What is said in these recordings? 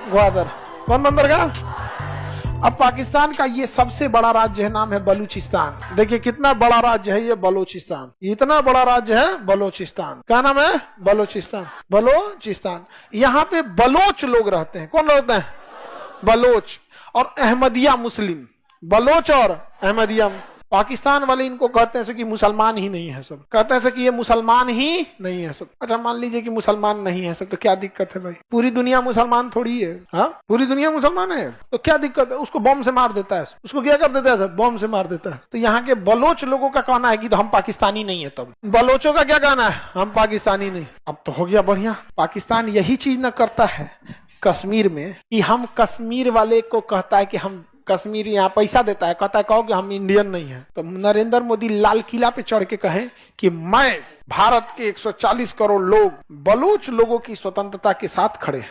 ग्वादर। कौन बंदर का? अब पाकिस्तान का ये सबसे बड़ा राज्य है, नाम है बलूचिस्तान। देखिए कितना बड़ा राज्य है ये बलूचिस्तान, इतना बड़ा राज्य है बलूचिस्तान। क्या नाम है? बलूचिस्तान। बलूचिस्तान, यहाँ पे बलोच लोग रहते हैं। कौन रहते हैं? बलोच और अहमदिया मुस्लिम। बलोच और अहमदिया। पाकिस्तान वाले इनको कहते हैं कि मुसलमान ही नहीं है सब, कहते हैं कि ये मुसलमान ही नहीं है सब। अच्छा मान लीजिए कि मुसलमान नहीं है सब, तो क्या दिक्कत है भाई? पूरी दुनिया मुसलमान थोड़ी है। हाँ, पूरी दुनिया मुसलमान है, तो क्या दिक्कत है? उसको बम से मार देता है, उसको क्या कर देता है? बम से मार देता है। तो यहाँ के बलोच लोगों का कहना है कि तो हम पाकिस्तानी नहीं है। तब बलोचों का क्या कहना है? हम पाकिस्तानी नहीं। अब तो हो गया बढ़िया। पाकिस्तान यही चीज न करता है कश्मीर में कि हम कश्मीर वाले को कहता है कि हम कश्मीर, यहाँ पैसा देता है, कहता है कहो कि हम इंडियन नहीं है। तो नरेंद्र मोदी लाल किला पे चढ़ के कहें कि मैं भारत के 140 करोड़ लोग बलूच लोगों की स्वतंत्रता के साथ खड़े हैं।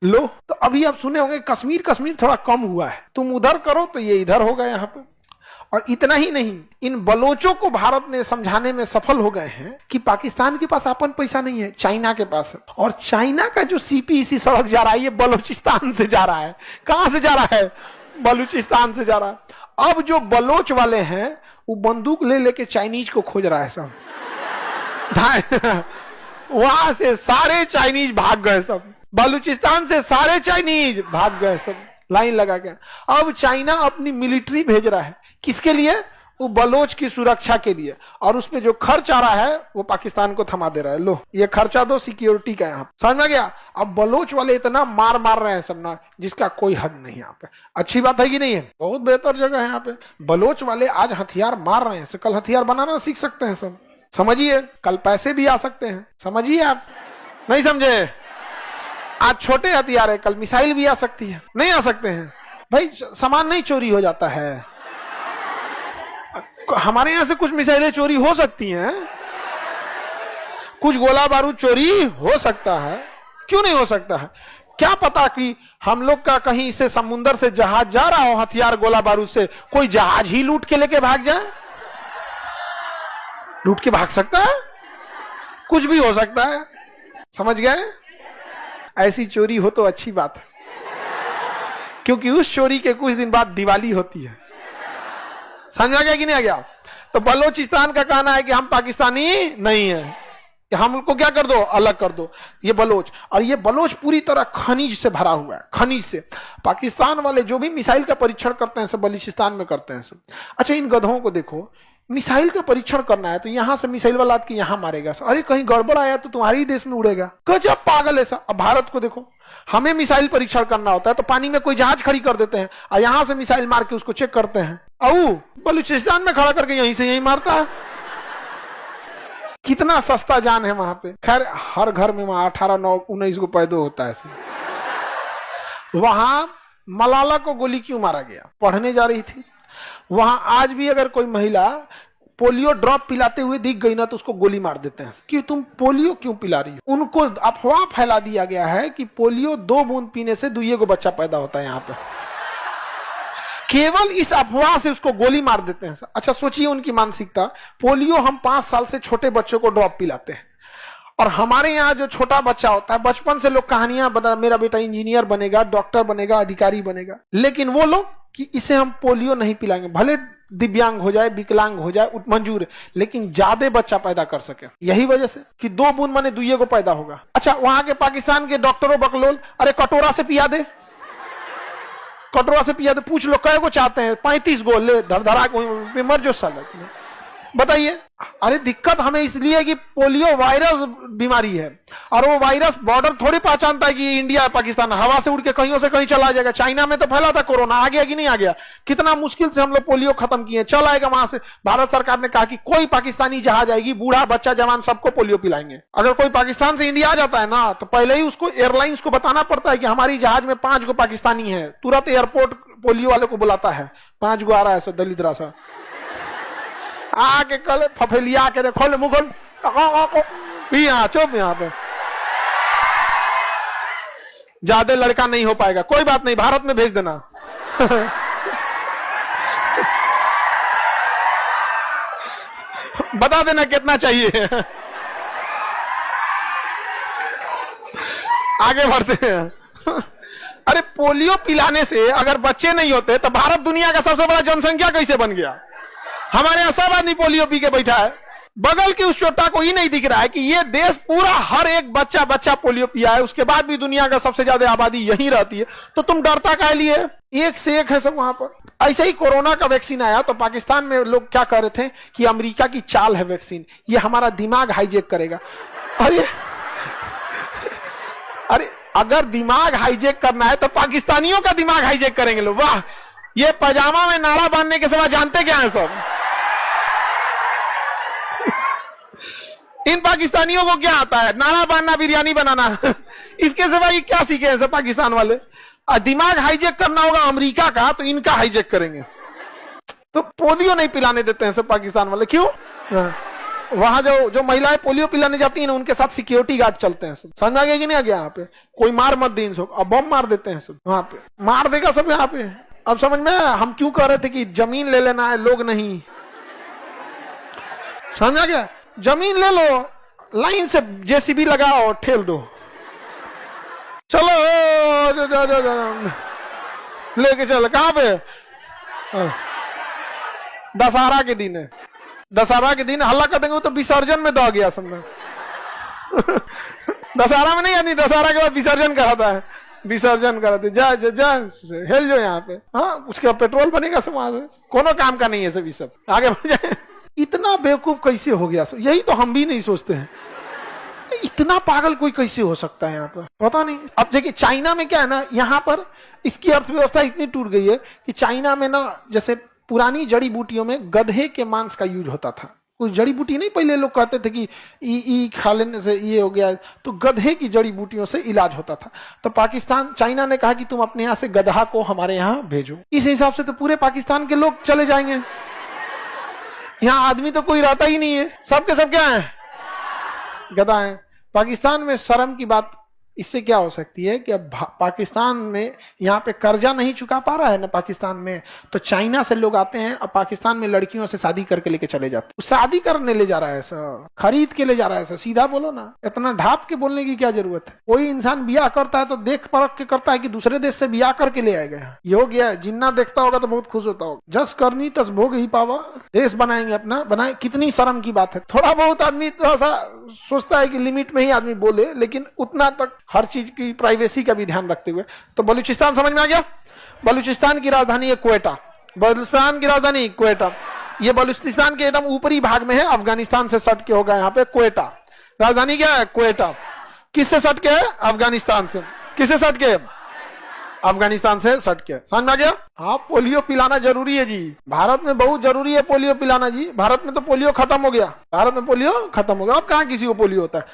लो, तो अभी आप सुने होंगे कश्मीर कश्मीर थोड़ा कम हुआ है, तुम उधर करो तो ये इधर होगा यहाँ पे। और इतना ही नहीं, इन बलोचों को भारत ने समझाने में सफल हो गए हैं कि पाकिस्तान के पास अपन पैसा नहीं है, चाइना के पास है। और चाइना का जो सीपीईसी सड़क जा रहा है ये बलूचिस्तान से जा रहा है। कहां से जा रहा है? बलूचिस्तान से जा रहा है। अब जो बलोच वाले हैं वो बंदूक ले लेके चाइनीज को खोज रहा है सब। वहां से सारे चाइनीज भाग गए सब, बलूचिस्तान से सारे चाइनीज भाग गए सब, लाइन लगा के। अब चाइना अपनी मिलिट्री भेज रहा है, किसके लिए? वो बलोच की सुरक्षा के लिए। और उसमें जो खर्च आ रहा है वो पाकिस्तान को थमा दे रहा है। लो, ये खर्चा दो सिक्योरिटी का। यहाँ समझ में गया? अब बलोच वाले इतना मार रहे हैं सब ना, जिसका कोई हद नहीं। यहाँ पे अच्छी बात है कि नहीं है? बहुत बेहतर जगह है यहाँ पे। बलोच वाले आज हथियार मार रहे हैं, कल हथियार बनाना सीख सकते हैं सब। समझिए, कल पैसे भी आ सकते हैं। समझिए, आप नहीं समझे? आज छोटे हथियार है, कल मिसाइल भी आ सकती है। नहीं आ सकते हैं भाई? सामान नहीं चोरी हो जाता है? हमारे यहां से कुछ मिसाइलें चोरी हो सकती हैं, कुछ गोला बारूद चोरी हो सकता है। क्यों नहीं हो सकता है? क्या पता कि हम लोग का कहीं से समुंदर से जहाज जा रहा हो हथियार गोला बारूद से, कोई जहाज ही लूट के लेके भाग जाए। लूट के भाग सकता है, कुछ भी हो सकता है। समझ गए? ऐसी चोरी हो तो अच्छी बात है, क्योंकि उस चोरी के कुछ दिन बाद दिवाली होती है। समझ आ गया कि नहीं आ गया? तो बलोचिस्तान का कहना है कि हम पाकिस्तानी नहीं है, कि हम उनको क्या कर दो? अलग कर दो। ये बलोच, और ये बलोच पूरी तरह खनिज से भरा हुआ है, खनिज से। पाकिस्तान वाले जो भी मिसाइल का परीक्षण करते हैं सब बलूचिस्तान में करते हैं सब। अच्छा, इन गधों को देखो, मिसाइल का परीक्षण करना है तो यहां से मिसाइल वाला कि यहां मारेगा। अरे कहीं गड़बड़ आया तो तुम्हारे ही देश में उड़ेगा। गजब पागल है सब। अब भारत को देखो, हमें मिसाइल परीक्षण करना होता है तो पानी में कोई जहाज खड़ी कर देते हैं और यहां से मिसाइल मार के उसको चेक करते हैं। बलूचिस्तान में खड़ा करके यहीं से यहीं मारता है। कितना सस्ता जान है वहां पे। खैर, हर घर में वहां 18, 9, 19 को पैदा होता है। वहां मलाला को गोली क्यों मारा गया? पढ़ने जा रही थी। वहां आज भी अगर कोई महिला पोलियो ड्रॉप पिलाते हुए दिख गई ना तो उसको गोली मार देते हैं कि तुम पोलियो क्यों पिला रही हो। उनको अफवाह फैला दिया गया है कि पोलियो 2 बूंद पीने से 2 को बच्चा पैदा होता है। यहाँ पे केवल इस अफवाह से उसको गोली मार देते हैं। अच्छा सोचिए उनकी मानसिकता। पोलियो हम 5 साल से छोटे बच्चों को ड्रॉप पिलाते हैं, और हमारे यहाँ जो छोटा बच्चा होता है बचपन से लोग कहानियां बता, मेरा बेटा इंजीनियर बनेगा, डॉक्टर बनेगा, अधिकारी बनेगा। लेकिन वो लोग कि इसे हम पोलियो नहीं पिलाएंगे, भले दिव्यांग हो जाए, विकलांग हो जाए, मंजूर है, लेकिन ज्यादा बच्चा पैदा कर सके। यही वजह से कि 2 बूंद माने 2 को पैदा होगा। अच्छा, वहां के पाकिस्तान के डॉक्टरों बकलोल, अरे कटोरा से पिया दे, कटोरा से पिया दे। पूछ लो कै को चाहते हैं? 35 गो ले, धरा मर जो साल। बताइए। अरे दिक्कत हमें इसलिए है कि पोलियो वायरस बीमारी है, और वो वायरस बॉर्डर थोड़ी पहचानता है कि इंडिया पाकिस्तान। हवा से उड़ के कहीं से कहीं चला जाएगा। चाइना में तो फैला था कोरोना, आ गया कि नहीं आ गया? कितना मुश्किल से हम लोग पोलियो खत्म किए, चल आएगा वहां से। भारत सरकार ने कहा कि कोई पाकिस्तानी जहाज आएगी, बूढ़ा बच्चा जवान सबको पोलियो पिलाएंगे। अगर कोई पाकिस्तान से इंडिया आ जाता है ना तो पहले ही उसको एयरलाइंस को बताना पड़ता है कि हमारी जहाज में 5 गो पाकिस्तानी है। तुरंत एयरपोर्ट पोलियो वाले को बुलाता है, 5 गो आ रहा है सर दलित रासा, आके कल फफेलिया के खोल मुगल यहाँ चुप। यहाँ पे ज्यादा लड़का नहीं हो पाएगा, कोई बात नहीं, भारत में भेज देना। बता देना कितना चाहिए। आगे बढ़ते हैं। अरे पोलियो पिलाने से अगर बच्चे नहीं होते तो भारत दुनिया का सबसे बड़ा जनसंख्या कैसे बन गया? हमारे यहाँ सब आदमी पोलियो पी के बैठा है, बगल की उस चोटा को ही नहीं दिख रहा है कि ये देश पूरा हर एक बच्चा बच्चा पोलियो पिया है, उसके बाद भी दुनिया का सबसे ज्यादा आबादी यहीं रहती है, तो तुम डरता काहे लिए? एक से एक है सब वहां पर। ऐसे ही कोरोना का वैक्सीन आया तो पाकिस्तान में लोग क्या कर रहे थे कि अमेरिका की चाल है वैक्सीन, ये हमारा दिमाग हाईजेक करेगा। अरे अगर दिमाग हाईजेक करना है तो पाकिस्तानियों का दिमाग हाईजेक करेंगे लोग। वाह, ये पजामा में नाड़ा बांधने के सिवा जानते क्या है सब? इन पाकिस्तानियों को क्या आता है? नाड़ा बांधना, बिरयानी बनाना। इसके सिवा ये क्या सीखे हैं सब पाकिस्तान वाले? दिमाग हाईजेक करना होगा अमेरिका का तो इनका हाईजेक करेंगे। तो पोलियो नहीं पिलाने देते हैं सब पाकिस्तान वाले, क्यों? वहां जो महिलाएं पोलियो पिलाने जाती हैं ना, उनके साथ सिक्योरिटी गार्ड चलते हैं सब। समझ आ गया कि नहीं आ गया? यहाँ पे कोई मार मत दे सब, अब बम मार देते हैं सब, वहां पे मार देगा सब यहाँ पे। अब समझ में हम क्यों कह रहे थे कि जमीन ले लेना है, लोग नहीं। समझ आ गया? जमीन ले लो, लाइन से जेसीबी लगाओ, ठेल दो, चलो लेके चलो। कहां पे? दशहरा के दिन है, दशहरा के दिन हल्ला कर देंगे तो विसर्जन में दो गया समझना। दशहरा में नहीं आदमी दशहरा के बाद विसर्जन कराता है, विसर्जन कराते जा हेल जो यहाँ पे। हाँ, उसके बाद पेट्रोल बनेगा समाज, कोनो काम का नहीं है सब। ये सब आगे बढ़ जाए। इतना बेवकूफ कैसे हो गया सब? यही तो हम भी नहीं सोचते हैं, इतना पागल कोई कैसे हो सकता है यहाँ पर, पता नहीं। अब देखिए चाइना में क्या है ना, यहाँ पर इसकी अर्थव्यवस्था इतनी टूट गई है कि चाइना में ना, जैसे पुरानी जड़ी बूटियों में गधे के मांस का यूज होता था। कुछ जड़ी बूटी नहीं, पहले लोग कहते थे कि ई खा लेने से ये हो गया, तो गधे की जड़ी बूटियों से इलाज होता था। तो चाइना ने कहा कि तुम अपने यहाँ से गधा को हमारे यहाँ भेजो। इस हिसाब से तो पूरे पाकिस्तान के लोग चले जाएंगे, यहाँ आदमी तो कोई रहता ही नहीं है, सबके सब क्या है? गधा है। पाकिस्तान में शर्म की बात इससे क्या हो सकती है कि अब पाकिस्तान में यहाँ पे कर्जा नहीं चुका पा रहा है ना पाकिस्तान में, तो चाइना से लोग आते हैं, अब पाकिस्तान में लड़कियों से शादी करके लेके चले जाते हैं। शादी करने ले जा रहा है सर, खरीद के ले जा रहा है सर। सीधा बोलो ना, इतना ढाप के बोलने की क्या जरूरत है? कोई इंसान बियाह करता है तो देख परख के करता है कि दूसरे देश से बियाह करके ले आएगा। ये हो गया, जिन्ना देखता होगा तो बहुत खुश होता होगा। जस करनी तस भोग ही पावा, देश बनाएंगे अपना, बनाए। कितनी शर्म की बात है। थोड़ा बहुत आदमी थोड़ा सा सोचता है कि लिमिट में ही आदमी बोले, लेकिन उतना तक हर चीज की प्राइवेसी का भी ध्यान रखते हुए। तो बलूचिस्तान समझ में आ गया? बलूचिस्तान की राजधानी है क्वेटा। बलूचिस्तान की राजधानी क्वेटा। ये बलूचिस्तान के एकदम ऊपरी भाग में है, अफगानिस्तान से सट के होगा यहाँ पे क्वेटा। राजधानी क्या है? क्वेटा। किससे सट के है? अफगानिस्तान से। किससे सट के? अफगानिस्तान से सट के। समझ में आ गया? हाँ, पोलियो पिलाना जरूरी है जी, भारत में बहुत जरूरी है पोलियो पिलाना जी। भारत में तो पोलियो खत्म हो गया, भारत में पोलियो खत्म हो गया। अब कहाँ किसी को पोलियो होता है?